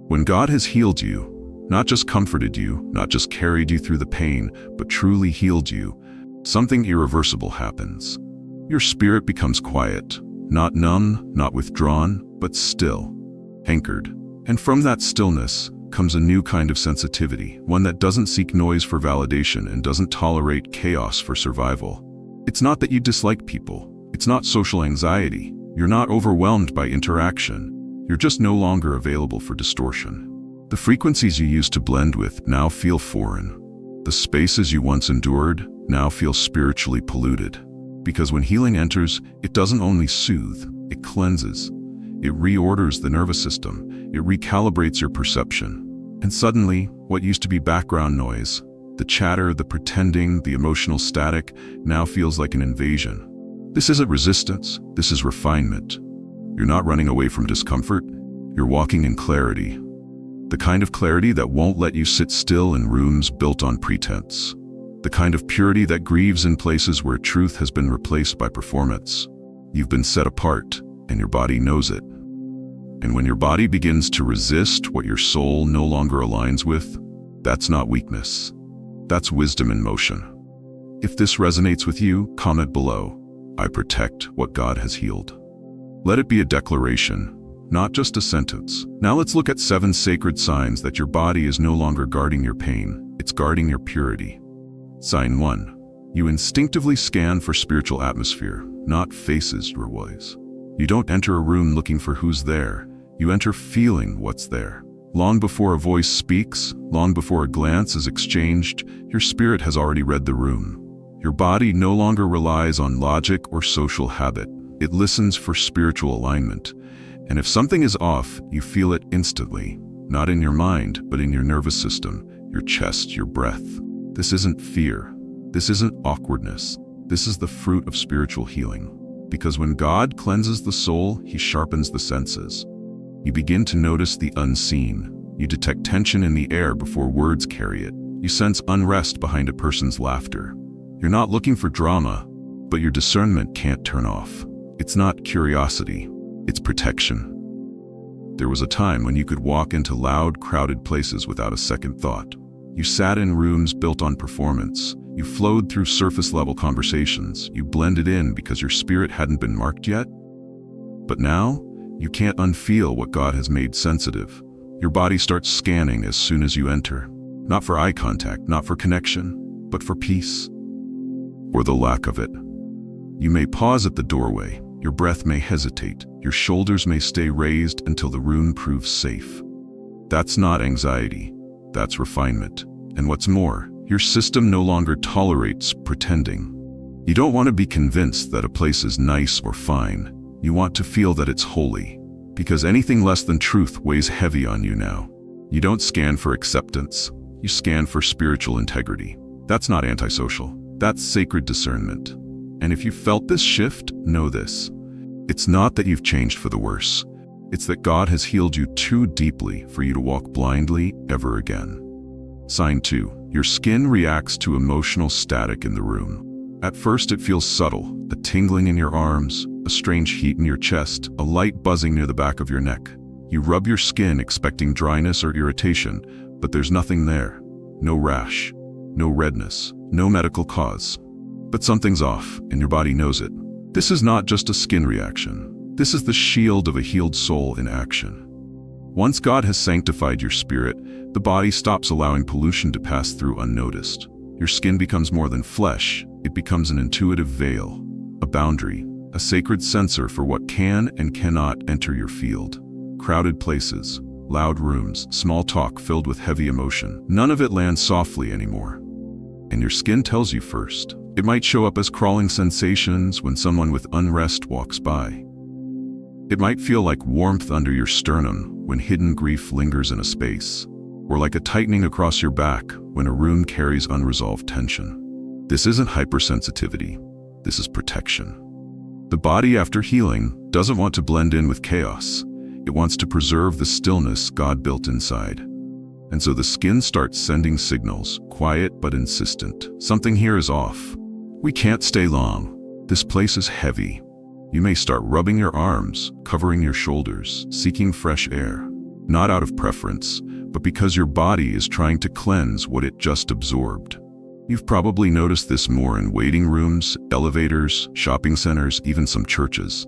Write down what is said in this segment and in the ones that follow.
When God has healed you, not just comforted you, not just carried you through the pain, but truly healed you, something irreversible happens. Your spirit becomes quiet, not numb, not withdrawn, but still, anchored. And from that stillness comes a new kind of sensitivity, one that doesn't seek noise for validation and doesn't tolerate chaos for survival. It's not that you dislike people. It's not social anxiety. You're not overwhelmed by interaction. You're just no longer available for distortion. The frequencies you used to blend with now feel foreign. The spaces you once endured now feel spiritually polluted. Because when healing enters, it doesn't only soothe, it cleanses. It reorders the nervous system. It recalibrates your perception. And suddenly, what used to be background noise, the chatter, the pretending, the emotional static, now feels like an invasion. This isn't resistance, this is refinement. You're not running away from discomfort, you're walking in clarity. The kind of clarity that won't let you sit still in rooms built on pretense. The kind of purity that grieves in places where truth has been replaced by performance. You've been set apart, and your body knows it. And when your body begins to resist what your soul no longer aligns with, that's not weakness. That's wisdom in motion. If this resonates with you, comment below. I protect what God has healed. Let it be a declaration, not just a sentence. Now let's look at 7 sacred signs that your body is no longer guarding your pain, it's guarding your purity. Sign 1. You instinctively scan for spiritual atmosphere, not faces or voice. You don't enter a room looking for who's there, you enter feeling what's there. Long before a voice speaks, long before a glance is exchanged, your spirit has already read the room. Your body no longer relies on logic or social habit. It listens for spiritual alignment. And if something is off, you feel it instantly. Not in your mind, but in your nervous system, your chest, your breath. This isn't fear. This isn't awkwardness. This is the fruit of spiritual healing. Because when God cleanses the soul, He sharpens the senses. You begin to notice the unseen. You detect tension in the air before words carry it. You sense unrest behind a person's laughter. You're not looking for drama, but your discernment can't turn off. It's not curiosity, it's protection. There was a time when you could walk into loud, crowded places without a second thought. You sat in rooms built on performance. You flowed through surface-level conversations. You blended in because your spirit hadn't been marked yet. But now, you can't unfeel what God has made sensitive. Your body starts scanning as soon as you enter. Not for eye contact, not for connection, but for peace. Or the lack of it. You may pause at the doorway, your breath may hesitate, your shoulders may stay raised until the room proves safe. That's not anxiety, that's refinement. And what's more, your system no longer tolerates pretending. You don't want to be convinced that a place is nice or fine. You want to feel that it's holy, because anything less than truth weighs heavy on you now. You don't scan for acceptance, you scan for spiritual integrity. That's not antisocial. That's sacred discernment. And if you felt this shift, know this. It's not that you've changed for the worse. It's that God has healed you too deeply for you to walk blindly ever again. Sign 2. Your skin reacts to emotional static in the room. At first it feels subtle, a tingling in your arms, a strange heat in your chest, a light buzzing near the back of your neck. You rub your skin expecting dryness or irritation, but there's nothing there. No rash, no redness, no medical cause. But something's off, and your body knows it. This is not just a skin reaction. This is the shield of a healed soul in action. Once God has sanctified your spirit, the body stops allowing pollution to pass through unnoticed. Your skin becomes more than flesh. It becomes an intuitive veil, a boundary, a sacred sensor for what can and cannot enter your field. Crowded places, loud rooms, small talk filled with heavy emotion. None of it lands softly anymore. And your skin tells you first. It might show up as crawling sensations when someone with unrest walks by. It might feel like warmth under your sternum when hidden grief lingers in a space, or like a tightening across your back when a room carries unresolved tension. This isn't hypersensitivity. This is protection. The body, after healing, doesn't want to blend in with chaos. It wants to preserve the stillness God built inside. And so the skin starts sending signals, quiet but insistent. Something here is off. We can't stay long. This place is heavy. You may start rubbing your arms, covering your shoulders, seeking fresh air. not out of preference, but because your body is trying to cleanse what it just absorbed. You've probably noticed this more in waiting rooms, elevators, shopping centers, even some churches.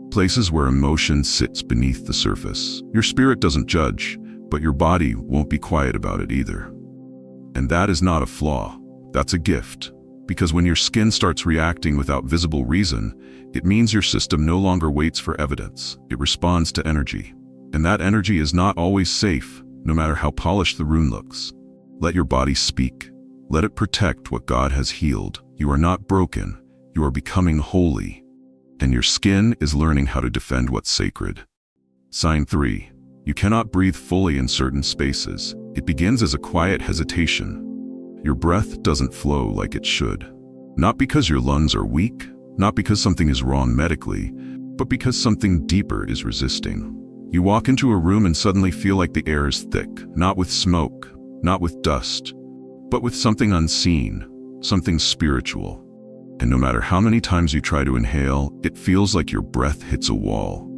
Places where emotion sits beneath the surface. Your spirit doesn't judge, but your body won't be quiet about it either. And that is not a flaw, that's a gift. Because when your skin starts reacting without visible reason, it means your system no longer waits for evidence, it responds to energy. And that energy is not always safe, no matter how polished the room looks. Let your body speak. Let it protect what God has healed. You are not broken, you are becoming holy. And your skin is learning how to defend what's sacred. Sign 3. You cannot breathe fully in certain spaces. It begins as a quiet hesitation. Your breath doesn't flow like it should. Not because your lungs are weak, not because something is wrong medically, but because something deeper is resisting. You walk into a room and suddenly feel like the air is thick, not with smoke, not with dust, but with something unseen, something spiritual. And no matter how many times you try to inhale, it feels like your breath hits a wall,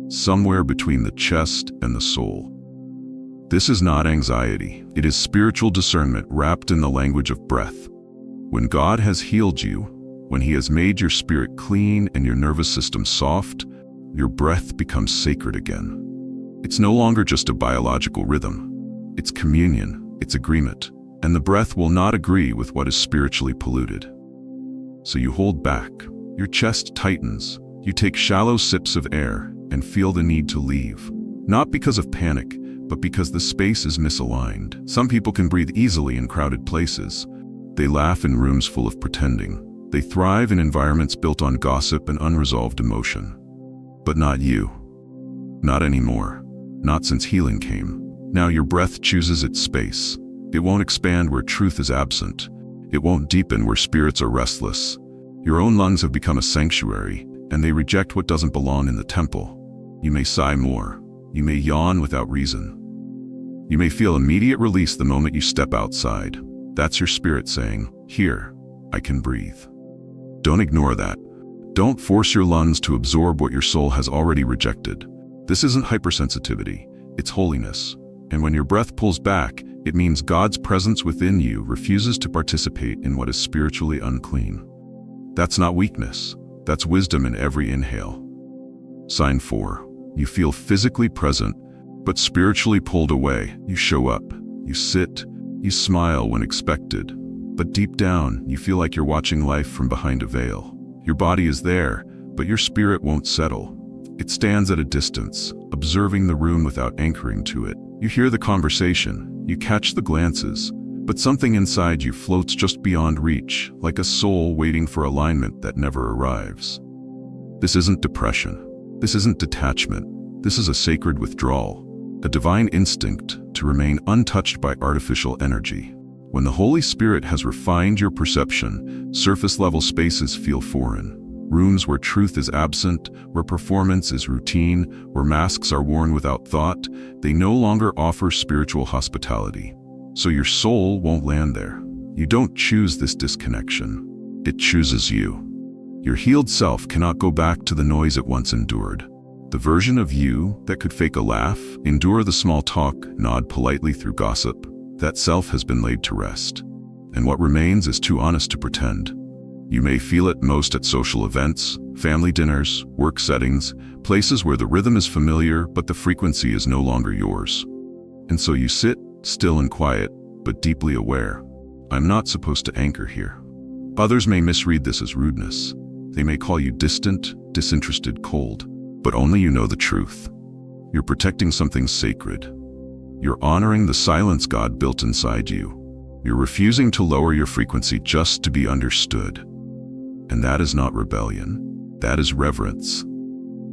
somewhere between the chest and the soul. This is not anxiety. It is spiritual discernment wrapped in the language of breath. When God has healed you, when He has made your spirit clean and your nervous system soft, your breath becomes sacred again. It's no longer just a biological rhythm. It's communion, it's agreement, and the breath will not agree with what is spiritually polluted. So you hold back, your chest tightens, you take shallow sips of air and feel the need to leave. Not because of panic, but because the space is misaligned. Some people can breathe easily in crowded places. They laugh in rooms full of pretending. They thrive in environments built on gossip and unresolved emotion. But not you. Not anymore. Not since healing came. Now your breath chooses its space. It won't expand where truth is absent. It won't deepen where spirits are restless. Your own lungs have become a sanctuary, and they reject what doesn't belong in the temple. You may sigh more. You may yawn without reason. You may feel immediate release the moment you step outside. That's your spirit saying, "Here, I can breathe." Don't ignore that. Don't force your lungs to absorb what your soul has already rejected. This isn't hypersensitivity, it's holiness. And when your breath pulls back, it means God's presence within you refuses to participate in what is spiritually unclean. That's not weakness, that's wisdom in every inhale. Sign 4. You feel physically present, but spiritually pulled away. You show up, you sit, you smile when expected, but deep down, you feel like you're watching life from behind a veil. Your body is there, but your spirit won't settle. It stands at a distance, observing the room without anchoring to it. You hear the conversation, you catch the glances, but something inside you floats just beyond reach, like a soul waiting for alignment that never arrives. This isn't depression. This isn't detachment. This is a sacred withdrawal, a divine instinct to remain untouched by artificial energy. When the Holy Spirit has refined your perception, surface-level spaces feel foreign. Rooms where truth is absent, where performance is routine, where masks are worn without thought, they no longer offer spiritual hospitality. So your soul won't land there. You don't choose this disconnection. It chooses you. Your healed self cannot go back to the noise it once endured. The version of you that could fake a laugh, endure the small talk, nod politely through gossip, that self has been laid to rest. And what remains is too honest to pretend. You may feel it most at social events, family dinners, work settings, places where the rhythm is familiar but the frequency is no longer yours. And so you sit, still and quiet, but deeply aware. I'm not supposed to anchor here. Others may misread this as rudeness. They may call you distant, disinterested, cold, but only you know the truth. You're protecting something sacred. You're honoring the silence God built inside you. You're refusing to lower your frequency just to be understood. And that is not rebellion. That is reverence.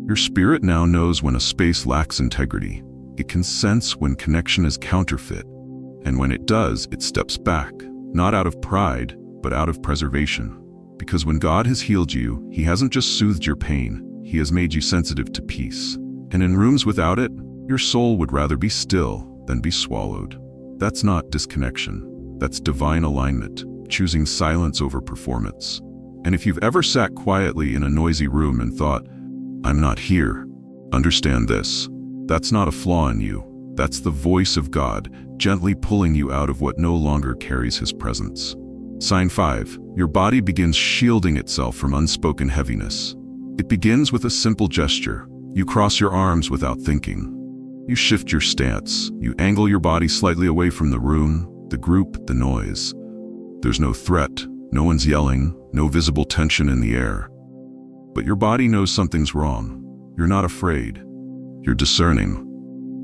Your spirit now knows when a space lacks integrity. It can sense when connection is counterfeit. And when it does, it steps back, not out of pride, but out of preservation. Because when God has healed you, He hasn't just soothed your pain, He has made you sensitive to peace. And in rooms without it, your soul would rather be still than be swallowed. That's not disconnection. That's divine alignment, choosing silence over performance. And if you've ever sat quietly in a noisy room and thought, "I'm not here," understand this. That's not a flaw in you. That's the voice of God, gently pulling you out of what no longer carries His presence. Sign 5. Your body begins shielding itself from unspoken heaviness. It begins with a simple gesture. You cross your arms without thinking. You shift your stance. You angle your body slightly away from the room, the group, the noise. There's no threat, no one's yelling, no visible tension in the air. But your body knows something's wrong. You're not afraid. You're discerning.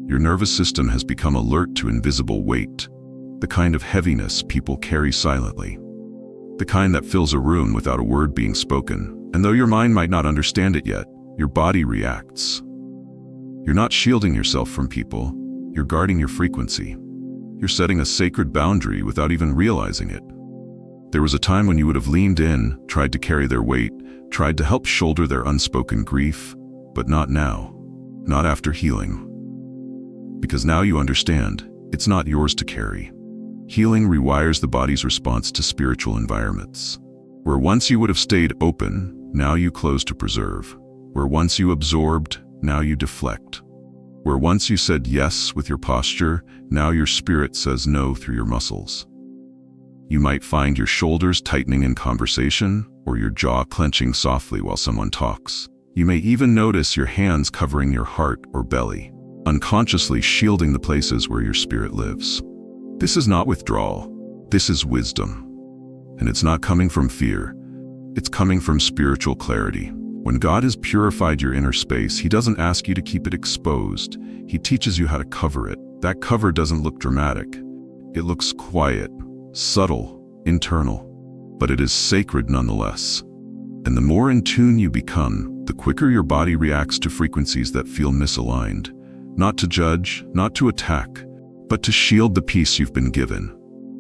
Your nervous system has become alert to invisible weight, the kind of heaviness people carry silently, the kind that fills a room without a word being spoken. And though your mind might not understand it yet, your body reacts. You're not shielding yourself from people, you're guarding your frequency. You're setting a sacred boundary without even realizing it. There was a time when you would have leaned in, tried to carry their weight, tried to help shoulder their unspoken grief, but not now, not after healing. Because now you understand, it's not yours to carry. Healing rewires the body's response to spiritual environments. Where once you would have stayed open, now you close to preserve. Where once you absorbed, now you deflect. Where once you said yes with your posture, now your spirit says no through your muscles. You might find your shoulders tightening in conversation, or your jaw clenching softly while someone talks. You may even notice your hands covering your heart or belly, unconsciously shielding the places where your spirit lives. This is not withdrawal. This is wisdom. And it's not coming from fear. It's coming from spiritual clarity. When God has purified your inner space, He doesn't ask you to keep it exposed. He teaches you how to cover it. That cover doesn't look dramatic. It looks quiet, subtle, internal, but it is sacred nonetheless. And the more in tune you become, the quicker your body reacts to frequencies that feel misaligned. Not to judge, not to attack, but to shield the peace you've been given.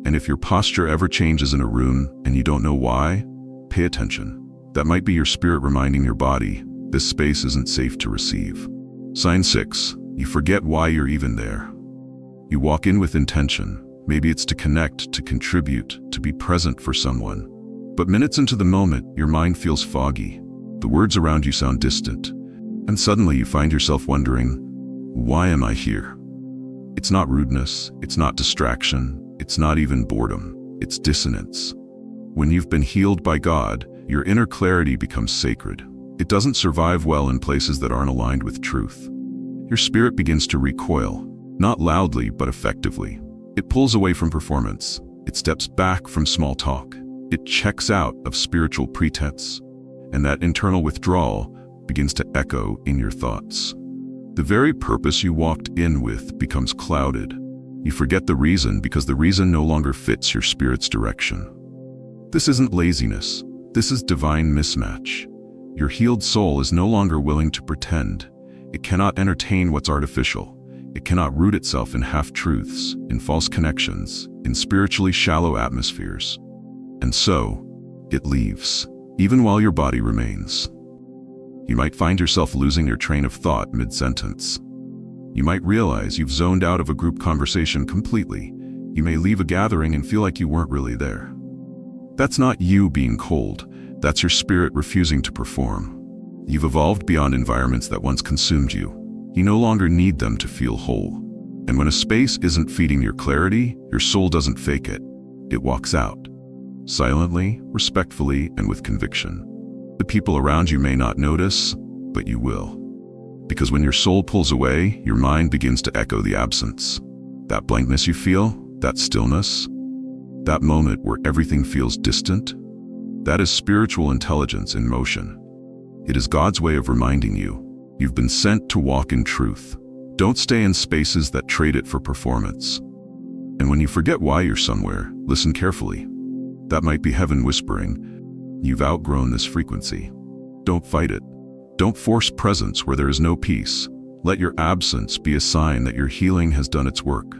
And if your posture ever changes in a room and you don't know why, pay attention. That might be your spirit reminding your body, this space isn't safe to receive. Sign 6. You forget why you're even there. You walk in with intention. Maybe it's to connect, to contribute, to be present for someone. But minutes into the moment, your mind feels foggy. The words around you sound distant. And suddenly you find yourself wondering, why am I here? It's not rudeness, it's not distraction, it's not even boredom, it's dissonance. When you've been healed by God, your inner clarity becomes sacred. It doesn't survive well in places that aren't aligned with truth. Your spirit begins to recoil, not loudly but effectively. It pulls away from performance. It steps back from small talk. It checks out of spiritual pretense. And that internal withdrawal begins to echo in your thoughts. The very purpose you walked in with becomes clouded. You forget the reason because the reason no longer fits your spirit's direction. This isn't laziness. This is divine mismatch. Your healed soul is no longer willing to pretend. It cannot entertain what's artificial. It cannot root itself in half-truths, in false connections, in spiritually shallow atmospheres. And so, it leaves, even while your body remains. You might find yourself losing your train of thought mid-sentence. You might realize you've zoned out of a group conversation completely. You may leave a gathering and feel like you weren't really there. That's not you being cold. That's your spirit refusing to perform. You've evolved beyond environments that once consumed you. You no longer need them to feel whole. And when a space isn't feeding your clarity, your soul doesn't fake it. It walks out. Silently, respectfully, and with conviction. The people around you may not notice, but you will. Because when your soul pulls away, your mind begins to echo the absence. That blankness you feel, that stillness, that moment where everything feels distant, that is spiritual intelligence in motion. It is God's way of reminding you, you've been sent to walk in truth. Don't stay in spaces that trade it for performance. And when you forget why you're somewhere, listen carefully. That might be heaven whispering, you've outgrown this frequency. Don't fight it. Don't force presence where there is no peace. Let your absence be a sign that your healing has done its work.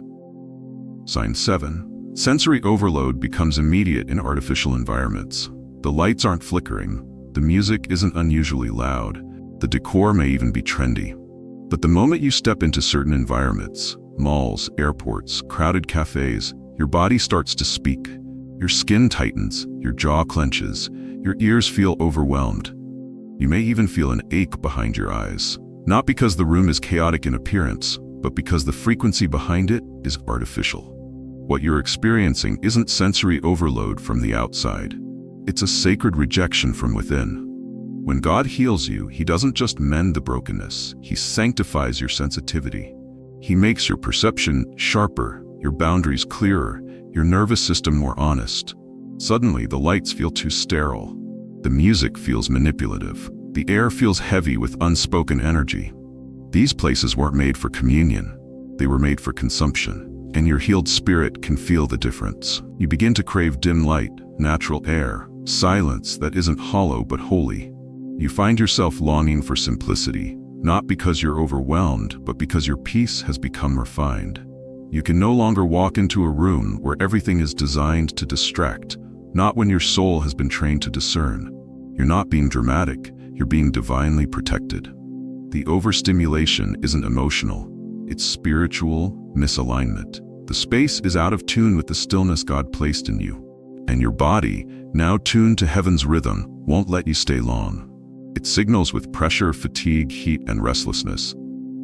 Sign 7. Sensory overload becomes immediate in artificial environments. The lights aren't flickering. The music isn't unusually loud. The decor may even be trendy. But the moment you step into certain environments, malls, airports, crowded cafes, your body starts to speak. Your skin tightens, your jaw clenches, your ears feel overwhelmed. You may even feel an ache behind your eyes. Not because the room is chaotic in appearance, but because the frequency behind it is artificial. What you're experiencing isn't sensory overload from the outside. It's a sacred rejection from within. When God heals you, He doesn't just mend the brokenness, He sanctifies your sensitivity. He makes your perception sharper, your boundaries clearer, your nervous system more honest. Suddenly, the lights feel too sterile. The music feels manipulative. The air feels heavy with unspoken energy. These places weren't made for communion. They were made for consumption, and your healed spirit can feel the difference. You begin to crave dim light, natural air, silence that isn't hollow but holy. You find yourself longing for simplicity, not because you're overwhelmed, but because your peace has become refined. You can no longer walk into a room where everything is designed to distract, not when your soul has been trained to discern. You're not being dramatic, you're being divinely protected. The overstimulation isn't emotional, it's spiritual misalignment. The space is out of tune with the stillness God placed in you. And your body, now tuned to heaven's rhythm, won't let you stay long. It signals with pressure, fatigue, heat, and restlessness.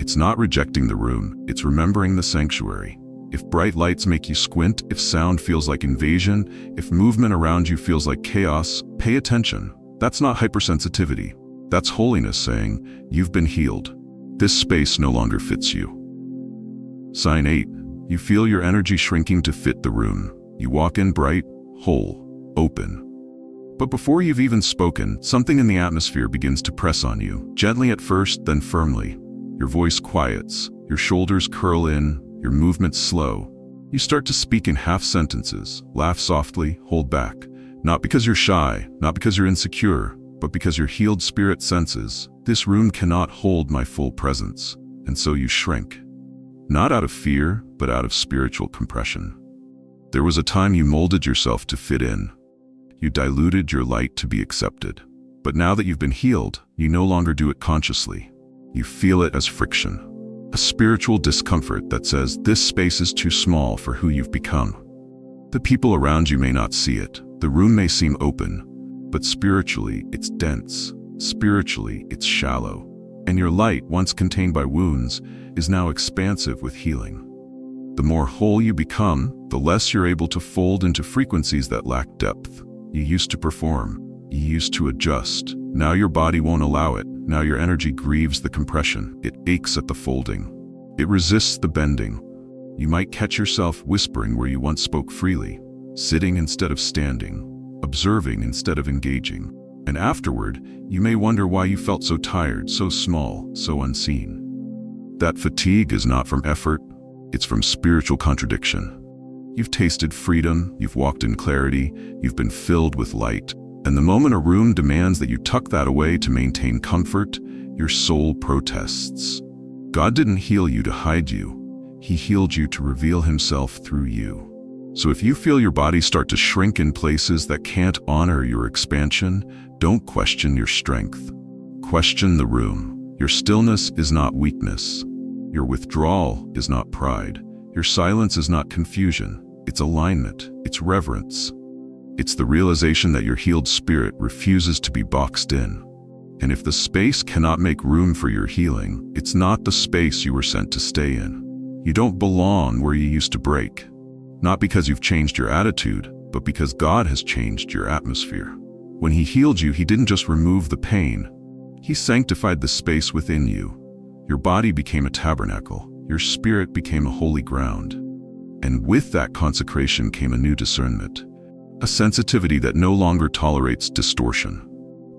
It's not rejecting the room, it's remembering the sanctuary. If bright lights make you squint, if sound feels like invasion, if movement around you feels like chaos, pay attention. That's not hypersensitivity. That's holiness saying, you've been healed. This space no longer fits you. Sign 8. You feel your energy shrinking to fit the room. You walk in bright, whole, open. But before you've even spoken, something in the atmosphere begins to press on you, gently at first, then firmly. Your voice quiets, your shoulders curl in, your movements slow. You start to speak in half sentences, laugh softly, hold back. Not because you're shy, not because you're insecure, but because your healed spirit senses, this room cannot hold my full presence, and so you shrink. Not out of fear, but out of spiritual compression. There was a time you molded yourself to fit in. You diluted your light to be accepted. But now that you've been healed, you no longer do it consciously. You feel it as friction. A spiritual discomfort that says this space is too small for who you've become. The people around you may not see it. The room may seem open, but spiritually it's dense. Spiritually it's shallow. And your light, once contained by wounds, is now expansive with healing. The more whole you become, the less you're able to fold into frequencies that lack depth. You used to perform. You used to adjust. Now your body won't allow it. Now your energy grieves the compression. It aches at the folding. It resists the bending. You might catch yourself whispering where you once spoke freely, sitting instead of standing, observing instead of engaging. And afterward, you may wonder why you felt so tired, so small, so unseen. That fatigue is not from effort, it's from spiritual contradiction. You've tasted freedom, you've walked in clarity, you've been filled with light. And the moment a room demands that you tuck that away to maintain comfort, your soul protests. God didn't heal you to hide you. He healed you to reveal Himself through you. So if you feel your body start to shrink in places that can't honor your expansion, don't question your strength. Question the room. Your stillness is not weakness. Your withdrawal is not pride. Your silence is not confusion. It's alignment. It's reverence. It's the realization that your healed spirit refuses to be boxed in. And if the space cannot make room for your healing, it's not the space you were sent to stay in. You don't belong where you used to break. Not because you've changed your attitude, but because God has changed your atmosphere. When He healed you, He didn't just remove the pain. He sanctified the space within you. Your body became a tabernacle. Your spirit became a holy ground. And with that consecration came a new discernment. A sensitivity that no longer tolerates distortion.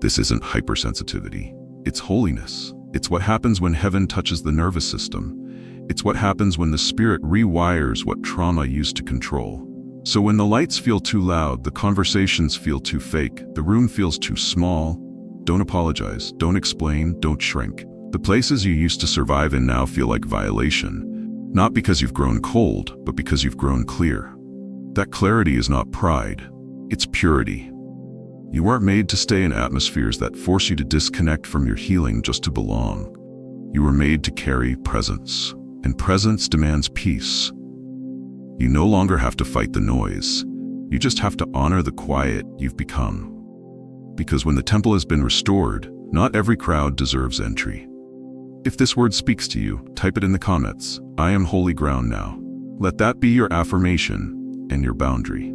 This isn't hypersensitivity. It's holiness. It's what happens when heaven touches the nervous system. It's what happens when the spirit rewires what trauma used to control. So when the lights feel too loud, the conversations feel too fake, the room feels too small, don't apologize, don't explain, don't shrink. The places you used to survive in now feel like violation. Not because you've grown cold, but because you've grown clear. That clarity is not pride. It's purity. You weren't made to stay in atmospheres that force you to disconnect from your healing just to belong. You were made to carry presence, and presence demands peace. You no longer have to fight the noise. You just have to honor the quiet you've become. Because when the temple has been restored, not every crowd deserves entry. If this word speaks to you, type it in the comments. I am holy ground now. Let that be your affirmation and your boundary.